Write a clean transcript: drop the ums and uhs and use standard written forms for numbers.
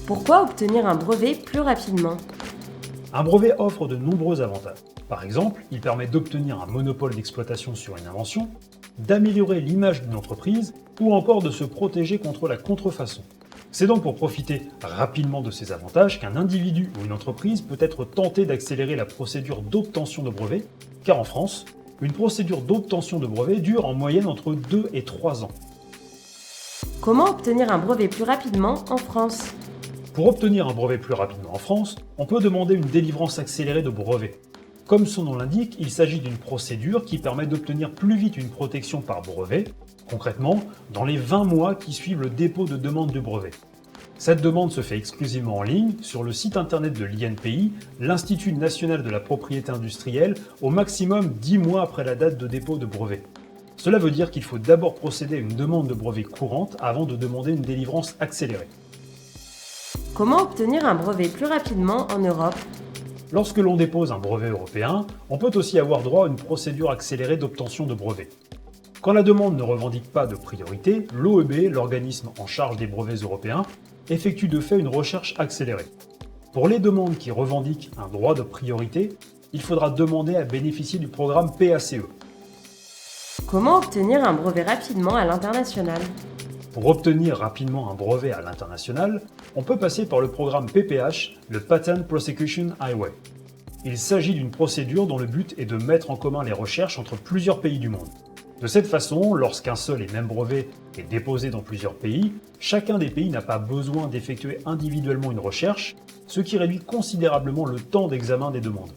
Pourquoi obtenir un brevet plus rapidement? Un brevet offre de nombreux avantages. Par exemple, il permet d'obtenir un monopole d'exploitation sur une invention, d'améliorer l'image d'une entreprise ou encore de se protéger contre la contrefaçon. C'est donc pour profiter rapidement de ces avantages qu'un individu ou une entreprise peut être tenté d'accélérer la procédure d'obtention de brevet, car en France, une procédure d'obtention de brevet dure en moyenne entre 2 et 3 ans. Comment obtenir un brevet plus rapidement en France? Pour obtenir un brevet plus rapidement en France, on peut demander une délivrance accélérée de brevet. Comme son nom l'indique, il s'agit d'une procédure qui permet d'obtenir plus vite une protection par brevet, concrètement dans les 20 mois qui suivent le dépôt de demande du brevet. Cette demande se fait exclusivement en ligne sur le site internet de l'INPI, l'Institut national de la propriété industrielle, au maximum 10 mois après la date de dépôt de brevet. Cela veut dire qu'il faut d'abord procéder à une demande de brevet courante avant de demander une délivrance accélérée. Comment obtenir un brevet plus rapidement en Europe? Lorsque l'on dépose un brevet européen, on peut aussi avoir droit à une procédure accélérée d'obtention de brevet. Quand la demande ne revendique pas de priorité, l'OEB, l'organisme en charge des brevets européens, effectue de fait une recherche accélérée. Pour les demandes qui revendiquent un droit de priorité, il faudra demander à bénéficier du programme PACE. Comment obtenir un brevet rapidement à l'international? Pour obtenir rapidement un brevet à l'international, on peut passer par le programme PPH, le Patent Prosecution Highway. Il s'agit d'une procédure dont le but est de mettre en commun les recherches entre plusieurs pays du monde. De cette façon, lorsqu'un seul et même brevet est déposé dans plusieurs pays, chacun des pays n'a pas besoin d'effectuer individuellement une recherche, ce qui réduit considérablement le temps d'examen des demandes.